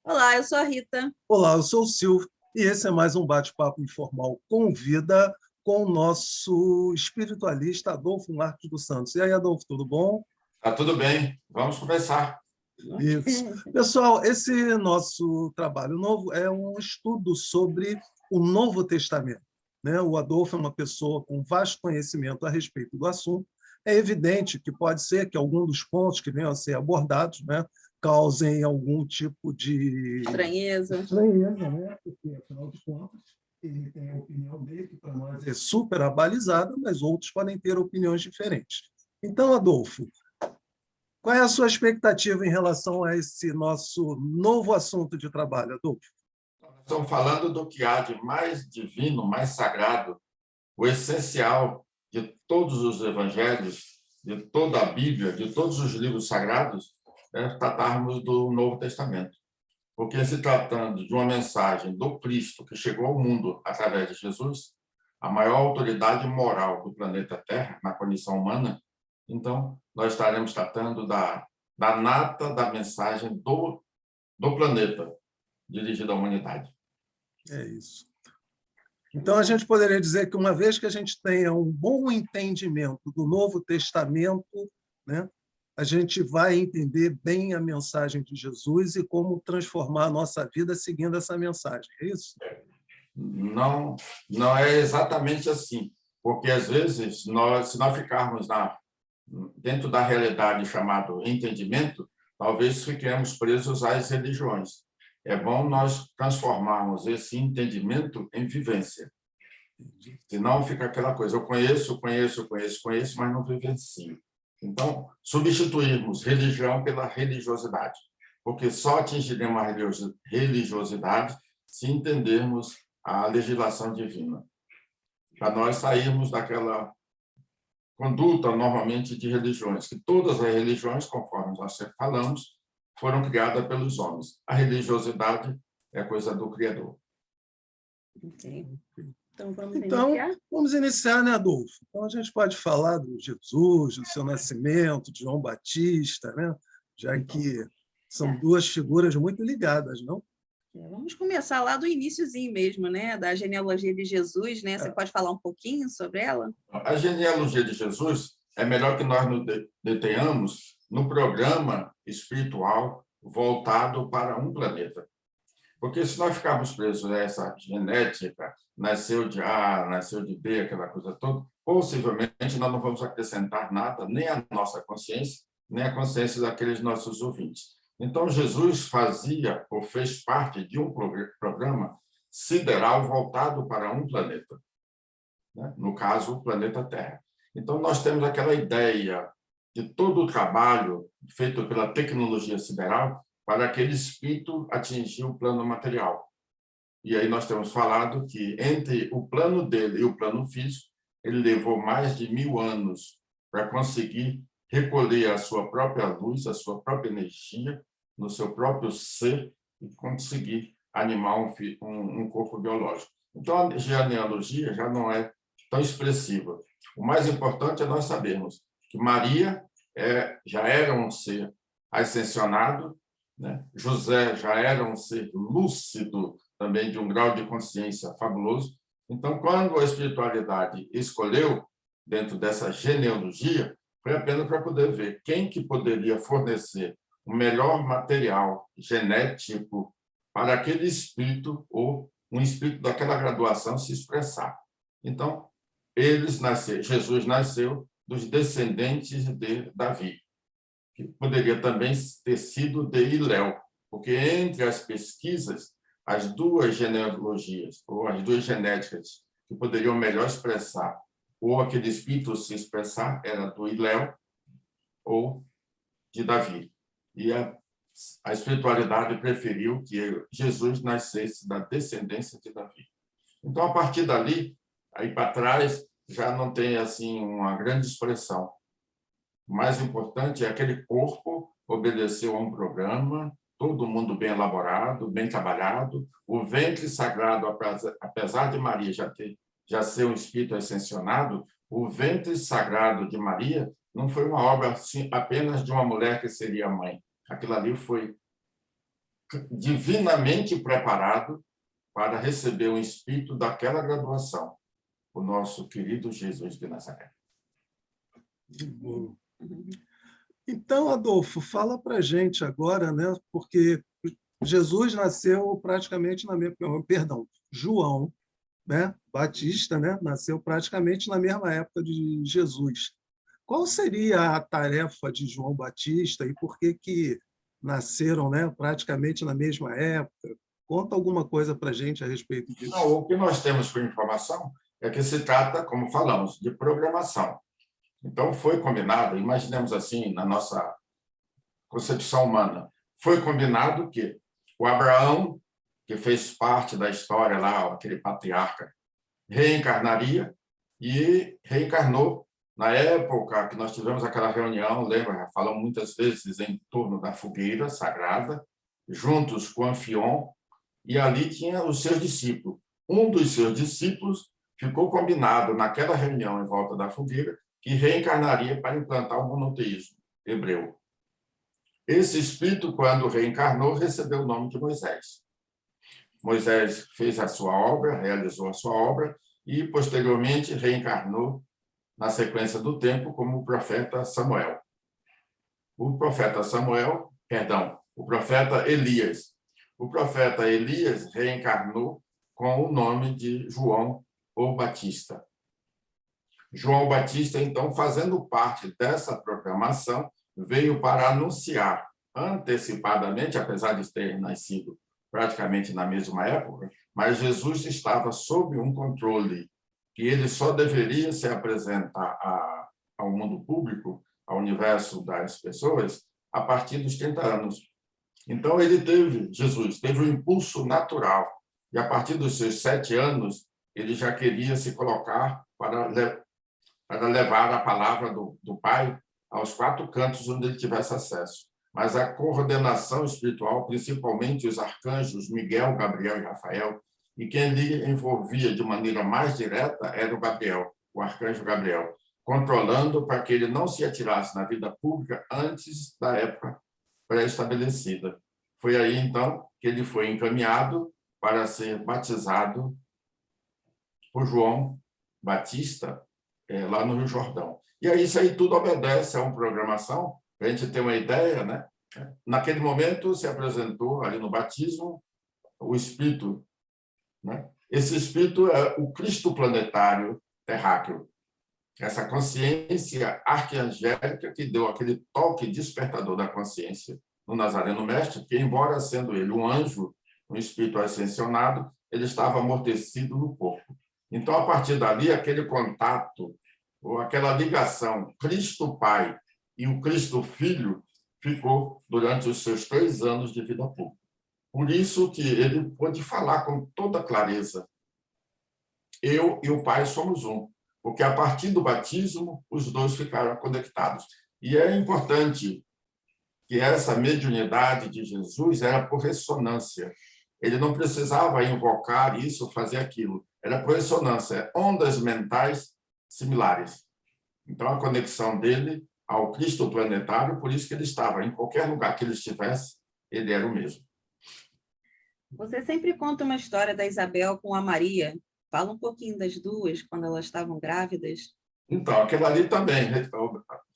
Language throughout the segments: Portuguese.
Olá, eu sou a Rita. Olá, eu sou o Silvio e esse é mais um bate-papo informal com vida com o nosso espiritualista Adolfo Marques dos Santos. E aí, Adolfo, tudo bom? Tá tudo bem, vamos conversar. Isso. Pessoal, esse nosso trabalho novo é um estudo sobre o Novo Testamento, né? O Adolfo é uma pessoa com vasto conhecimento a respeito do assunto. É evidente que pode ser que algum dos pontos que venham a ser abordados, né, causem algum tipo de Estranheza. né? Porque, afinal de contas, ele tem a opinião dele, que para nós é super abalizada, mas outros podem ter opiniões diferentes. Então, Adolfo, qual é a sua expectativa em relação a esse nosso novo assunto de trabalho, Adolfo? Estamos falando do que há de mais divino, mais sagrado, o essencial de todos os evangelhos, de toda a Bíblia, de todos os livros sagrados, é tratarmos do Novo Testamento. Porque se tratando de uma mensagem do Cristo que chegou ao mundo através de Jesus, a maior autoridade moral do planeta Terra, na condição humana, então nós estaremos tratando da nata da mensagem do planeta, dirigida à humanidade. É isso. Então, a gente poderia dizer que, uma vez que a gente tenha um bom entendimento do Novo Testamento, né, a gente vai entender bem a mensagem de Jesus e como transformar a nossa vida seguindo essa mensagem. É isso? Não, não é exatamente assim, porque, às vezes, se nós ficarmos dentro da realidade chamado entendimento, talvez fiquemos presos às religiões. É bom nós transformarmos esse entendimento em vivência. Senão fica aquela coisa, eu conheço, mas não vivencio. Então, substituirmos religião pela religiosidade, porque só atingiremos a religiosidade se entendermos a legislação divina, para nós sairmos daquela conduta normalmente de religiões, que todas as religiões, conforme nós sempre falamos, foram criadas pelos homens. A religiosidade é coisa do Criador. Okay. Então, iniciar? Vamos iniciar, né, Adolfo? Então, a gente pode falar do Jesus, do seu nascimento, de João Batista, né? Já que são duas figuras muito ligadas, não? Vamos começar lá do iniciozinho mesmo, né? Da genealogia de Jesus, né? Você pode falar um pouquinho sobre ela? A genealogia de Jesus é melhor que nós nos detenhamos no programa espiritual voltado para um planeta. Porque se nós ficarmos presos a essa genética, nasceu de A, nasceu de B, aquela coisa toda, possivelmente nós não vamos acrescentar nada, nem à nossa consciência, nem à consciência daqueles nossos ouvintes. Então, Jesus fazia ou fez parte de um programa sideral voltado para um planeta, né? No caso, o planeta Terra. Então, nós temos aquela ideia de todo o trabalho feito pela tecnologia sideral para aquele espírito atingir o plano material. E aí nós temos falado que entre o plano dele e o plano físico, ele levou mais de 1000 anos para conseguir recolher a sua própria luz, a sua própria energia, no seu próprio ser, e conseguir animar um corpo biológico. Então, a genealogia já não é tão expressiva. O mais importante é nós sabermos que Maria já era um ser ascensionado, né? José já era um ser lúcido, também de um grau de consciência fabuloso. Então, quando a espiritualidade escolheu, dentro dessa genealogia, foi apenas para poder ver quem que poderia fornecer o melhor material genético para aquele espírito ou um espírito daquela graduação se expressar. Então, Jesus nasceu dos descendentes de Davi, que poderia também ter sido de Iléu, porque entre as pesquisas, as duas genealogias, ou as duas genéticas, que poderiam melhor expressar, ou aquele espírito se expressar, era do Iléu ou de Davi. E a espiritualidade preferiu que Jesus nascesse da descendência de Davi. Então, a partir dali, aí para trás, já não tem assim uma grande expressão. O mais importante é aquele corpo obedeceu a um programa, todo mundo bem elaborado, bem trabalhado. O ventre sagrado, apesar de Maria já ser um espírito ascensionado, o ventre sagrado de Maria não foi uma obra assim, apenas de uma mulher que seria mãe. Aquilo ali foi divinamente preparado para receber o espírito daquela graduação, o nosso querido Jesus de Nazaré. Então, Adolfo, fala para a gente agora, né? Porque Jesus nasceu praticamente na mesma... Perdão, João, né? Batista, né? Nasceu praticamente na mesma época de Jesus. Qual seria a tarefa de João Batista e por que nasceram, né? Praticamente na mesma época? Conta alguma coisa para a gente a respeito disso. Não, o que nós temos por informação é que se trata, como falamos, de programação. Então, foi combinado, imaginemos assim, na nossa concepção humana, foi combinado que o Abraão, que fez parte da história lá, aquele patriarca, reencarnaria e reencarnou na época que nós tivemos aquela reunião, lembra? Falamos muitas vezes em torno da fogueira sagrada, juntos com Anfion, e ali tinha os seus discípulos. Um dos seus discípulos ficou combinado naquela reunião em volta da fogueira que reencarnaria para implantar o monoteísmo hebreu. Esse espírito, quando reencarnou, recebeu o nome de Moisés. Moisés fez a sua obra, realizou a sua obra e, posteriormente, reencarnou na sequência do tempo como o profeta Samuel. O profeta Elias. O profeta Elias reencarnou com o nome de João o Batista. João Batista, então, fazendo parte dessa programação, veio para anunciar antecipadamente, apesar de ter nascido praticamente na mesma época, mas Jesus estava sob um controle que ele só deveria se apresentar ao mundo público, ao universo das pessoas, a partir dos 30 anos. Então, Jesus teve um impulso natural, e a partir dos seus 7 anos, ele já queria se colocar para levar a palavra do Pai aos 4 cantos onde ele tivesse acesso. Mas a coordenação espiritual, principalmente os arcanjos Miguel, Gabriel e Rafael, e quem lhe envolvia de maneira mais direta era o Gabriel, o arcanjo Gabriel, controlando para que ele não se atirasse na vida pública antes da época pré-estabelecida. Foi aí, então, que ele foi encaminhado para ser batizado por João Batista, lá no Rio Jordão. E aí, isso aí tudo obedece a uma programação, para a gente ter uma ideia, né? Naquele momento, se apresentou ali no batismo o Espírito, né? Esse Espírito é o Cristo planetário terráqueo, essa consciência arquiangélica que deu aquele toque despertador da consciência no Nazareno Mestre, que, embora sendo ele um anjo, um espírito ascensionado, ele estava amortecido no corpo. Então, a partir dali, aquele contato, ou aquela ligação Cristo Pai e o Cristo Filho ficou durante os seus 3 anos de vida pública. Por isso que ele pôde falar com toda clareza: eu e o Pai somos um, porque a partir do batismo os dois ficaram conectados. E é importante que essa mediunidade de Jesus era por ressonância. Ele não precisava invocar isso, fazer aquilo. Era por ressonância, ondas mentais similares. Então, a conexão dele ao Cristo planetário, por isso que ele estava, em qualquer lugar que ele estivesse, ele era o mesmo. Você sempre conta uma história da Isabel com a Maria. Fala um pouquinho das duas, quando elas estavam grávidas. Então, aquilo ali também,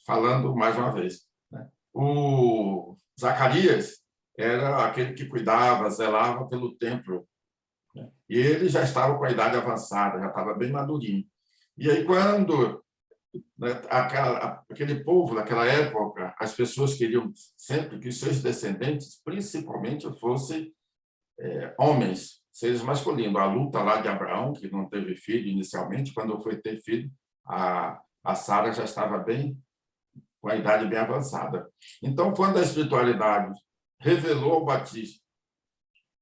falando mais uma vez, né? O Zacarias era aquele que cuidava, zelava pelo templo, né? E ele já estava com a idade avançada, já estava bem madurinho. E aí, quando, né, aquele povo daquela época, as pessoas queriam sempre que os seus descendentes, principalmente, fossem homens, seres masculinos. A luta lá de Abraão, que não teve filho inicialmente, quando foi ter filho, a Sara já estava bem, com a idade bem avançada. Então, quando a espiritualidade revelou ao Batista,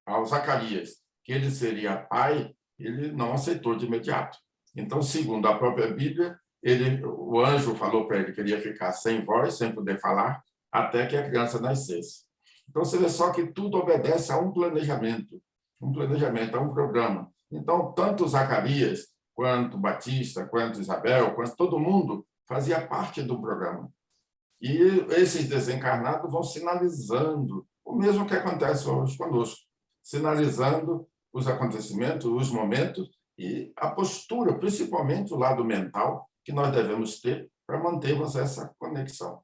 ao Zacarias, que ele seria pai, ele não aceitou de imediato. Então, segundo a própria Bíblia, o anjo falou para ele que ele ia ficar sem voz, sem poder falar, até que a criança nascesse. Então, você vê só que tudo obedece a um planejamento, a um programa. Então, tanto Zacarias, quanto Batista, quanto Isabel, quanto todo mundo fazia parte do programa. E esses desencarnados vão sinalizando o mesmo que acontece hoje conosco, sinalizando os acontecimentos, os momentos e a postura, principalmente o lado mental, que nós devemos ter para mantermos essa conexão.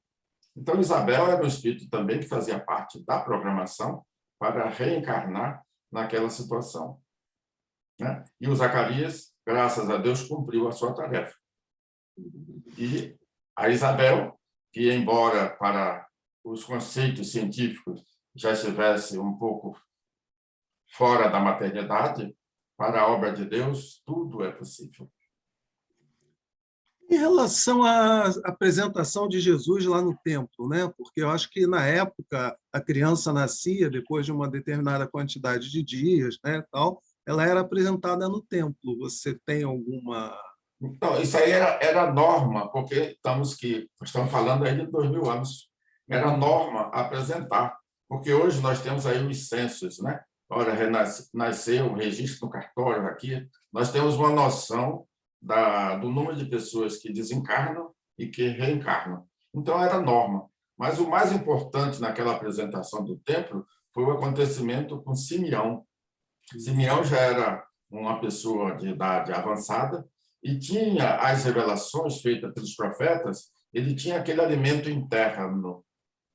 Então, Isabel era um espírito também que fazia parte da programação para reencarnar naquela situação, né? E o Zacarias, graças a Deus, cumpriu a sua tarefa. E a Isabel, que embora para os conceitos científicos já estivesse um pouco fora da maternidade, para a obra de Deus, tudo é possível. Em relação à apresentação de Jesus lá no templo, né? Porque eu acho que, na época, a criança nascia depois de uma determinada quantidade de dias, né, tal, ela era apresentada no templo. Você tem alguma... Então, isso aí era norma, porque estamos falando aí de 2000 anos. Era norma apresentar, porque hoje nós temos aí os censos, né? Olha, nasceu o registro no cartório aqui, nós temos uma noção do número de pessoas que desencarnam e que reencarnam. Então, era norma. Mas o mais importante naquela apresentação do templo foi o acontecimento com Simeão. Simeão já era uma pessoa de idade avançada e tinha as revelações feitas pelos profetas, ele tinha aquele alimento interno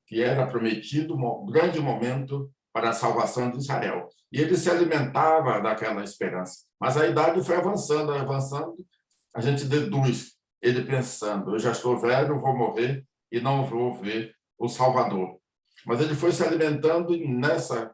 que era prometido, um grande momento para a salvação de Israel. E ele se alimentava daquela esperança. Mas a idade foi avançando, avançando, a gente deduz ele pensando, eu já estou velho, vou morrer e não vou ver o Salvador. Mas ele foi se alimentando e nessa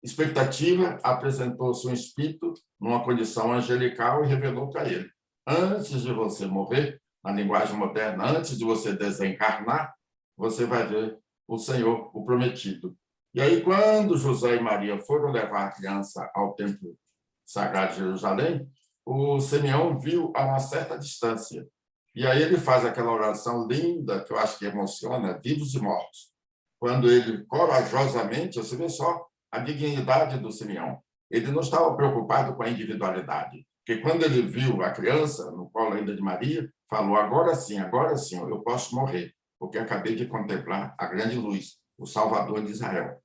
expectativa apresentou-se um espírito numa condição angelical e revelou para ele: antes de você morrer, na linguagem moderna, antes de você desencarnar, você vai ver o Senhor, o prometido. E aí, quando José e Maria foram levar a criança ao templo sagrado de Jerusalém, o Simeão viu a uma certa distância. E aí ele faz aquela oração linda, que eu acho que emociona, vivos e mortos. Quando ele, corajosamente, você vê só a dignidade do Simeão. Ele não estava preocupado com a individualidade, porque quando ele viu a criança no colo ainda de Maria, falou: agora sim, eu posso morrer, porque acabei de contemplar a grande luz, o Salvador de Israel.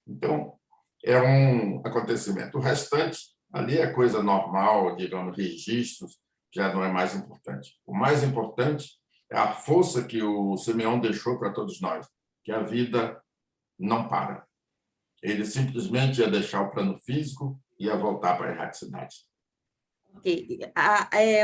Então, é um acontecimento. O restante, ali é coisa normal, digamos, registros, já não é mais importante. O mais importante é a força que o Simeão deixou para todos nós, que a vida não para. Ele simplesmente ia deixar o plano físico e ia voltar para a erraticidade. Okay.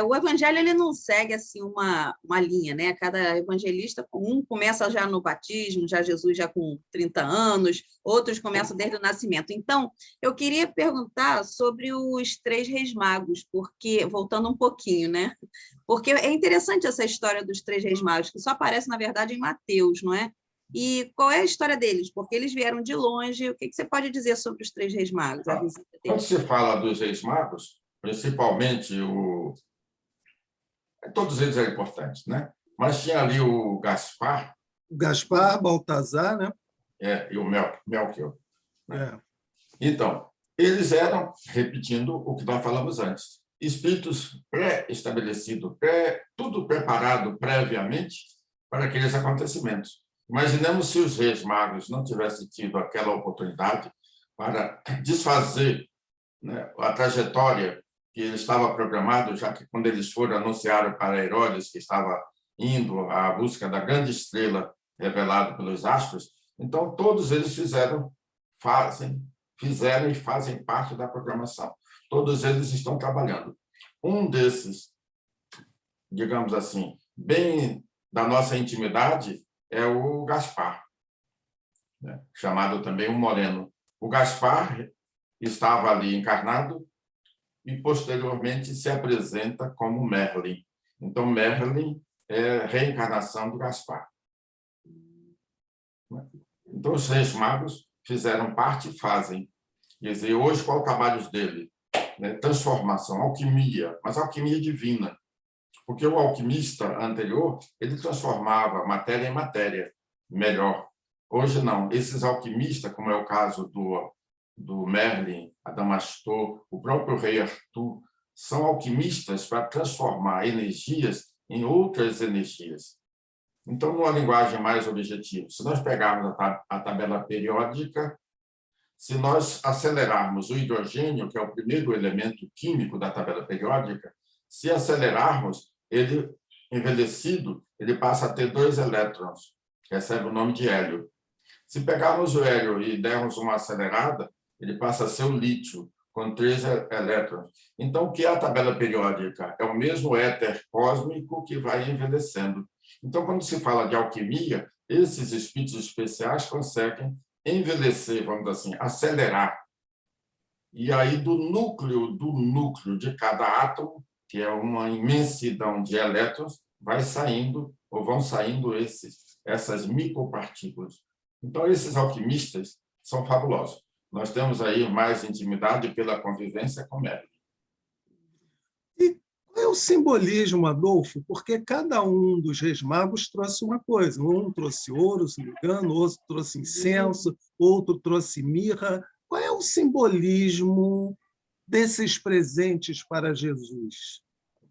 O evangelho ele não segue assim uma linha, né? Cada evangelista, um começa já no batismo, já Jesus já com 30 anos, outros começam desde o nascimento. Então, eu queria perguntar sobre os 3 reis magos, porque, voltando um pouquinho, né? Porque é interessante essa história dos 3 reis magos, que só aparece, na verdade, em Mateus, não é? E qual é a história deles? Porque eles vieram de longe. O que você pode dizer sobre os 3 reis magos? A visita deles? Quando se fala dos reis magos, principalmente todos eles eram importantes, né? Mas tinha ali o Gaspar. O Gaspar, Baltazar, né? E o Melchior. Né? É. Então, eles eram, repetindo o que nós falamos antes, espíritos pré-estabelecidos, tudo preparado previamente para aqueles acontecimentos. Imaginemos se os reis magos não tivessem tido aquela oportunidade para desfazer, né, a trajetória que estava programado, já que quando eles foram anunciaram para Herodes que estava indo à busca da grande estrela revelada pelos astros, então todos eles fizeram e fazem parte da programação. Todos eles estão trabalhando. Um desses, digamos assim, bem da nossa intimidade, é o Gaspar, né? Chamado também o Moreno. O Gaspar estava ali encarnado e, posteriormente, se apresenta como Merlin. Então, Merlin é a reencarnação do Gaspar. Então, os reis magos fizeram parte e fazem. Quer dizer, hoje, qual é o trabalho dele? Transformação, alquimia, mas alquimia divina. Porque o alquimista anterior, ele transformava matéria em matéria melhor. Hoje, não. Esses alquimistas, como é o caso do Merlin, Adamastor, o próprio rei Arthur, são alquimistas para transformar energias em outras energias. Então, numa linguagem mais objetiva, se nós pegarmos a tabela periódica, se nós acelerarmos o hidrogênio, que é o primeiro elemento químico da tabela periódica, se acelerarmos, ele, envelhecido, ele passa a ter 2 elétrons, recebe o nome de hélio. Se pegarmos o hélio e dermos uma acelerada, ele passa a ser o lítio, com 3 elétrons. Então, o que é a tabela periódica? É o mesmo éter cósmico que vai envelhecendo. Então, quando se fala de alquimia, esses espíritos especiais conseguem envelhecer, vamos dizer assim, acelerar. E aí, do núcleo de cada átomo, que é uma imensidão de elétrons, vai saindo, ou vão saindo essas micropartículas. Então, esses alquimistas são fabulosos. Nós temos aí mais intimidade pela convivência com Merlin. E qual é o simbolismo, Adolfo? Porque cada um dos reis magos trouxe uma coisa. Um trouxe ouro, se não me engano, outro trouxe incenso, outro trouxe mirra. Qual é o simbolismo desses presentes para Jesus?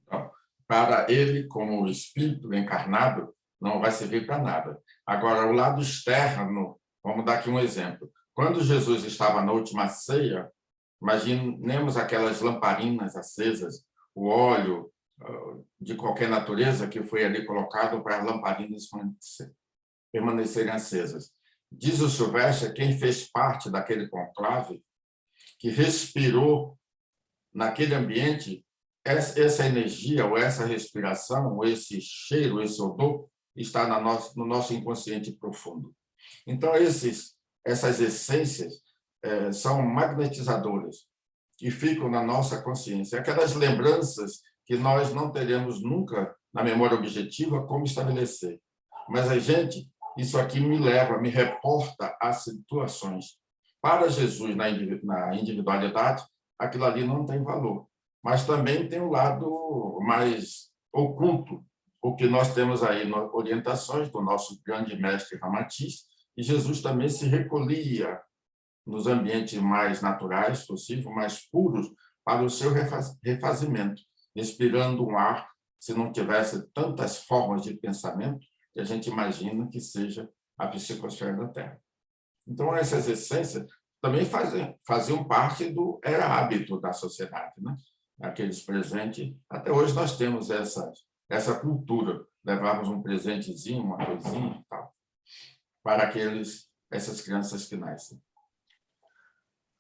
Então, para ele, como espírito encarnado, não vai servir para nada. Agora, o lado externo, vamos dar aqui um exemplo. Quando Jesus estava na última ceia, imaginemos aquelas lamparinas acesas, o óleo de qualquer natureza que foi ali colocado para as lamparinas permanecerem acesas. Diz o Silvestre, quem fez parte daquele conclave, que respirou naquele ambiente, essa energia, ou essa respiração, ou esse cheiro, esse odor, está no nosso inconsciente profundo. Então, essas essências são magnetizadoras e ficam na nossa consciência. Aquelas lembranças que nós não teremos nunca na memória objetiva como estabelecer. Mas isso aqui me reporta a situações. Para Jesus, na individualidade, aquilo ali não tem valor. Mas também tem um lado mais oculto, o que nós temos aí nas orientações do nosso grande mestre Ramatiz, e Jesus também se recolhia nos ambientes mais naturais possível, mais puros, para o seu refazimento, inspirando um ar, se não tivesse tantas formas de pensamento, que a gente imagina que seja a psicosfera da Terra. Então, essas essências também faziam parte era hábito da sociedade, né? Aqueles presentes. Até hoje nós temos essa cultura, levarmos um presentezinho, uma coisinha e tal, para essas crianças que nascem.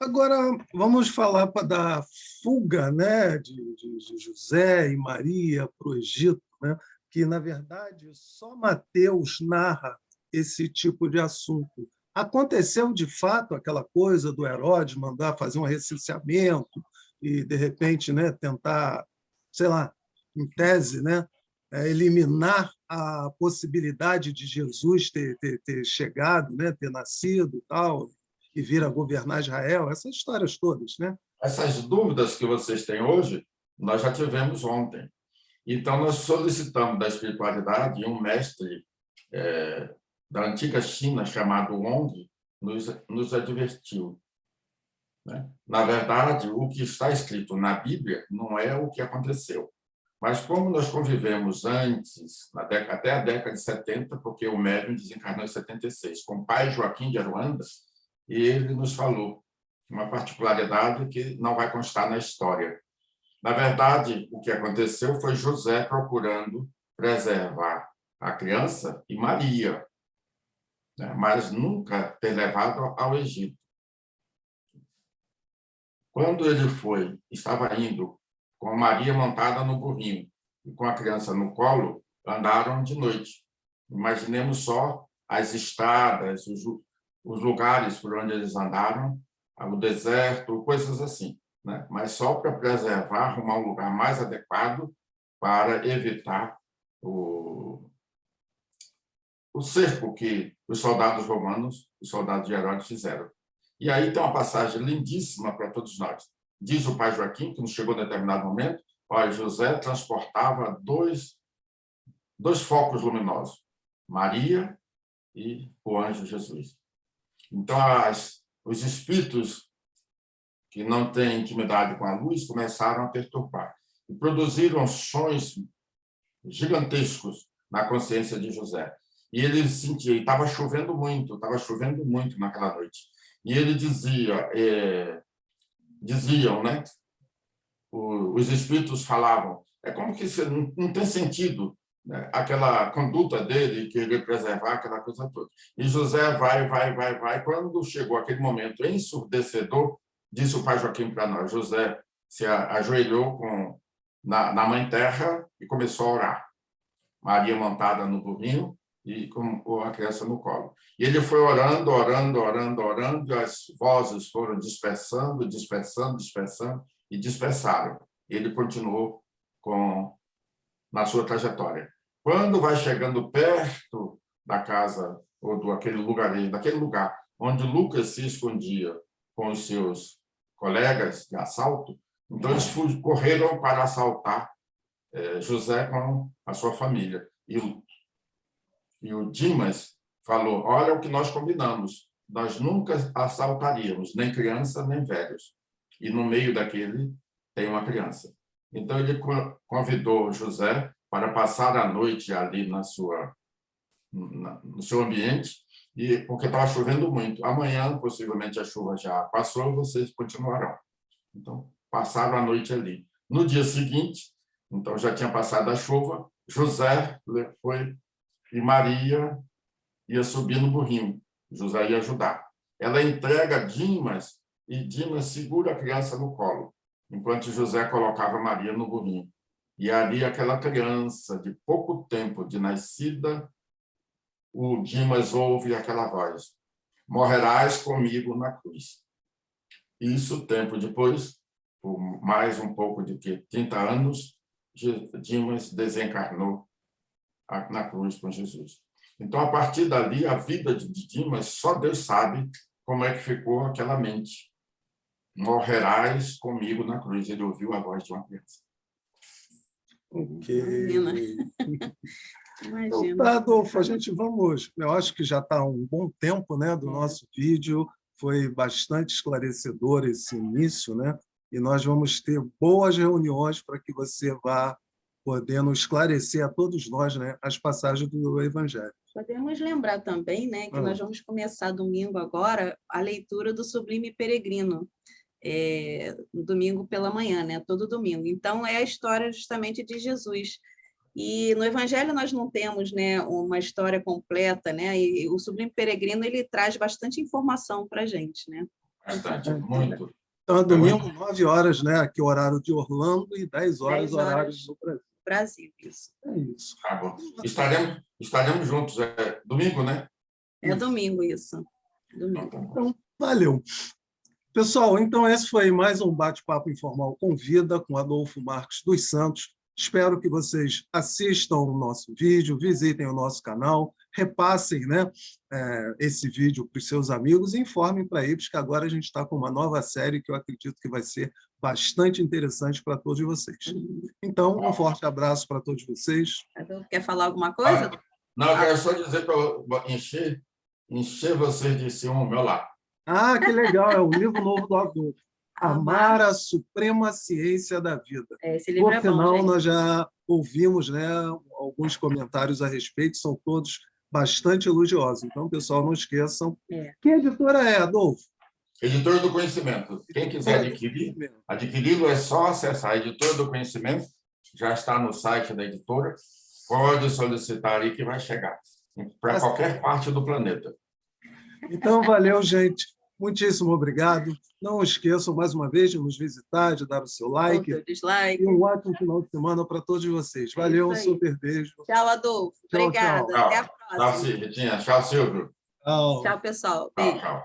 Agora, vamos falar da fuga, né, de José e Maria para o Egito, né, que, na verdade, só Mateus narra esse tipo de assunto. Aconteceu, de fato, aquela coisa do Herodes mandar fazer um recenseamento e, de repente, né, tentar, sei lá, em tese, né, eliminar a possibilidade de Jesus ter chegado, né, ter nascido e tal, e vir a governar Israel, essas histórias todas, né? Essas dúvidas que vocês têm hoje, nós já tivemos ontem. Então, nós solicitamos da espiritualidade um mestre da antiga China, chamado Wong, nos advertiu. Né? Na verdade, o que está escrito na Bíblia não é o que aconteceu. Mas como nós convivemos antes, até a década de 70, porque o médium desencarnou em 76, com o pai Joaquim de Aruanda, e ele nos falou uma particularidade que não vai constar na história. Na verdade, o que aconteceu foi José procurando preservar a criança e Maria, né? Mas nunca ter levado ao Egito. Quando ele estava indo com Maria montada no burrinho e com a criança no colo, andaram de noite. Imaginemos só as estradas, os lugares por onde eles andaram, o deserto, coisas assim, né? Mas só para preservar, arrumar um lugar mais adequado para evitar o cerco que os soldados romanos, os soldados de Herodes fizeram. E aí tem uma passagem lindíssima para todos nós. Diz o pai Joaquim, que nos chegou em determinado momento, olha, José transportava dois focos luminosos, Maria e o anjo Jesus. Então, os espíritos que não têm intimidade com a luz começaram a perturbar e produziram sons gigantescos na consciência de José. E ele sentia, estava chovendo muito naquela noite. E ele diziam, né? Os espíritos falavam, é como que isso não tem sentido, né? Aquela conduta dele, querer preservar aquela coisa toda. E José vai. Quando chegou aquele momento ensurdecedor, disse o pai Joaquim para nós, José se ajoelhou na Mãe Terra e começou a orar. Maria montada no burrinho e com a criança no colo. E ele foi orando, e as vozes foram dispersando, e dispersaram. Ele continuou na sua trajetória. Quando vai chegando perto da casa, ou daquele lugar onde Lucas se escondia com os seus colegas de assalto, então eles correram para assaltar José com a sua família. E o Dimas falou, olha o que nós combinamos, nós nunca assaltaríamos, nem criança, nem velhos. E no meio daquele tem uma criança. Então ele convidou José para passar a noite ali no seu ambiente, porque estava chovendo muito. Amanhã, possivelmente, a chuva já passou, vocês continuarão. Então, passaram a noite ali. No dia seguinte, então já tinha passado a chuva, José foi e Maria ia subir no burrinho. José ia ajudar. Ela entrega Dimas e Dimas segura a criança no colo, enquanto José colocava Maria no burrinho. E ali aquela criança de pouco tempo de nascida, o Dimas ouve aquela voz, morrerás comigo na cruz. Isso, tempo depois, por mais um pouco de 30 anos, Dimas desencarnou na cruz com Jesus. Então, a partir dali, a vida de Dimas, só Deus sabe como é que ficou aquela mente. Morrerás comigo na cruz. Ele ouviu a voz de uma criança. Ok. Imagina. Então, tá, Adolfo, eu acho que já está um bom tempo, né, do nosso vídeo, foi bastante esclarecedor esse início, né, e nós vamos ter boas reuniões para que você vá podendo esclarecer a todos nós, né, as passagens do Evangelho. Podemos lembrar também, né, que nós vamos começar domingo agora a leitura do Sublime Peregrino, domingo pela manhã, né, todo domingo. Então, é a história justamente de Jesus. E no Evangelho nós não temos, né, uma história completa, né, e o Sublime Peregrino ele traz bastante informação para a gente, né? Bastante, muito. Então, é domingo, 9 horas, né, aqui o horário de Orlando, e 10 horas, horário do Brasil. Brasil, isso. É isso. Tá bom. Estaremos juntos. Domingo, né? É domingo, isso. Domingo. Então, valeu. Pessoal, então esse foi mais um bate-papo informal com Vida, com Adolfo Marques dos Santos. Espero que vocês assistam o nosso vídeo, visitem o nosso canal, repassem, né, esse vídeo para os seus amigos e informem para eles que agora a gente está com uma nova série que eu acredito que vai ser bastante interessante para todos vocês. Então, um forte abraço para todos vocês. Quer falar alguma coisa? Não, eu quero só dizer para eu encher vocês de ciúme ao meu lado. Ah, que legal, é o livro novo do Adolfo. Amar a Suprema Ciência da Vida. Esse livro Por final, gente. Nós já ouvimos, né, alguns comentários a respeito, são todos bastante elogiosos. Então, pessoal, não esqueçam. Que editora é, Adolfo? Editora do Conhecimento. Quem quiser adquiri-lo é só acessar a Editora do Conhecimento, já está no site da editora, pode solicitar aí que vai chegar para qualquer parte do planeta. Então, valeu, gente. Muitíssimo obrigado. Não esqueçam, mais uma vez, de nos visitar, de dar o seu like. E um ótimo final de semana para todos vocês. Valeu, um super beijo. Tchau, Adolfo. Obrigada. Tchau. Até a próxima. Tchau, Silvio. Tchau. Tchau, pessoal. Beijo. Tchau.